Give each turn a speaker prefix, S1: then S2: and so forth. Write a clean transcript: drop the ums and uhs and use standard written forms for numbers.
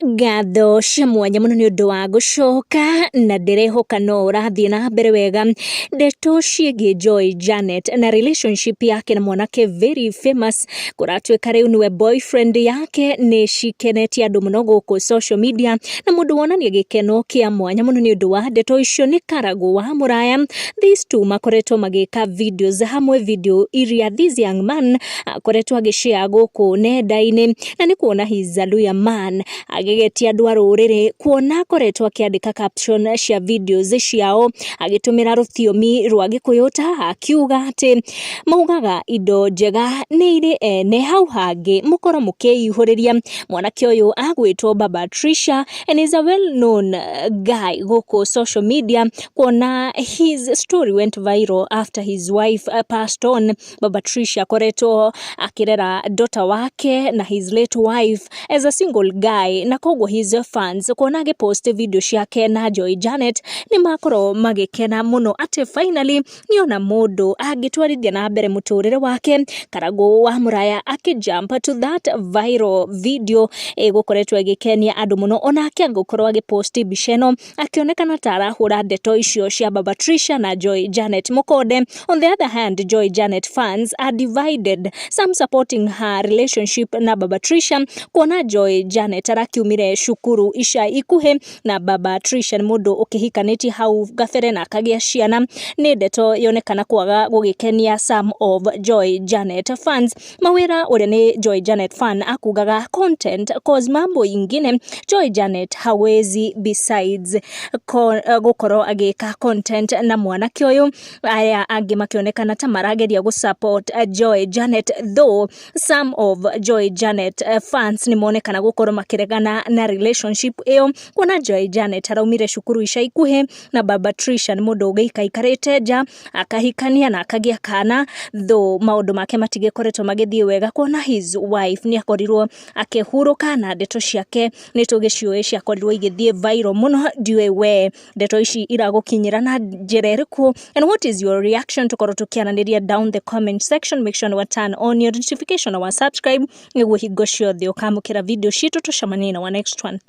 S1: Ngatho cia mwanya muno ni undu wa gucoka na ndirehoka no urathie na mbere wega. Ndeto ciĩgiĩ Joy Janet na relationship yake na mwanake very famous kuratuika riu niwe boyfriend yake ni cikenetie andu muno guku social media, na mundu wonania gikeno kia mwanya muno ni undu wa ndeto icio ni Karagũ wa Muraya. These two makoretwo magika videos hamwe, video iria this young man akoretwo agishare guku nenda-ini, na ni kuona he's a loyal man agegetia andu a ruriri, kuona akoretwo akiandika caption cia videos ciao agitumira ruthiomi rwa Gikuyuta akiuga ati maugaga indo njega ni iri ene hau hangi mukoro mukiihuriria. Mwanake uyu agwitwo Baba Trisha and is a well known guy guku social media, kuona his story went viral after his wife passed on. Baba Trisha akoretwo akirera daughter wake na his late wife as a single guy, na koguo his fans kuona agipost video ciake na Joy Janet ni makoro magikena muno ati finally niona mundu agitwarithia na mbere muturire wake. Karagũ wa Muraya akijump to that viral video gukoretwo agikenia andu muno, ona akiangukorwo agipost mbica ĩno akionekana ta arahura ndeto icio cia Baba Trisha na Joy Janet mukonde. On the other hand, Joy Janet fans are divided, some supporting her relationship na Baba Trisha, kuona Joy Janet arakiumire cukuru ica ikuhe na Baba Trisha ni mundu ukihikanĩtie hau gabere na akagia ciana. Ni ndeto yonekana kwaga gugikenia some of Joy Janet fans. Mawira uria ni Joy Janet fan akugaga content cause mambo ingine Joy Janet hawezi besides gukoro agika content na mwanake uyu. Aya angi makionekana ta marageria gusupport Joy Janet, though some of Joy Janet fans ni monekana gukoro makiregana na relationship iyo, kuona Joy Janet araumire cukuru ica ikuhe na Baba Trisha ni mundu ugiikarite nja akahikania na akagia kana, though maundu make matigekoretwo magithie wega, kuona his wife ni akorirwo akihuruka na ndeto ciake ni tugicioi ciakorirwo igithie viral muno. Ndiwe we ndeto ici iragukinyira na njira iriku, and what is your reaction? Tukorwo tukiananiria down the comment section. Make sure to turn on your notification or subscribe niguo hingo ciothe ukamukira video citu tucemanie na next one.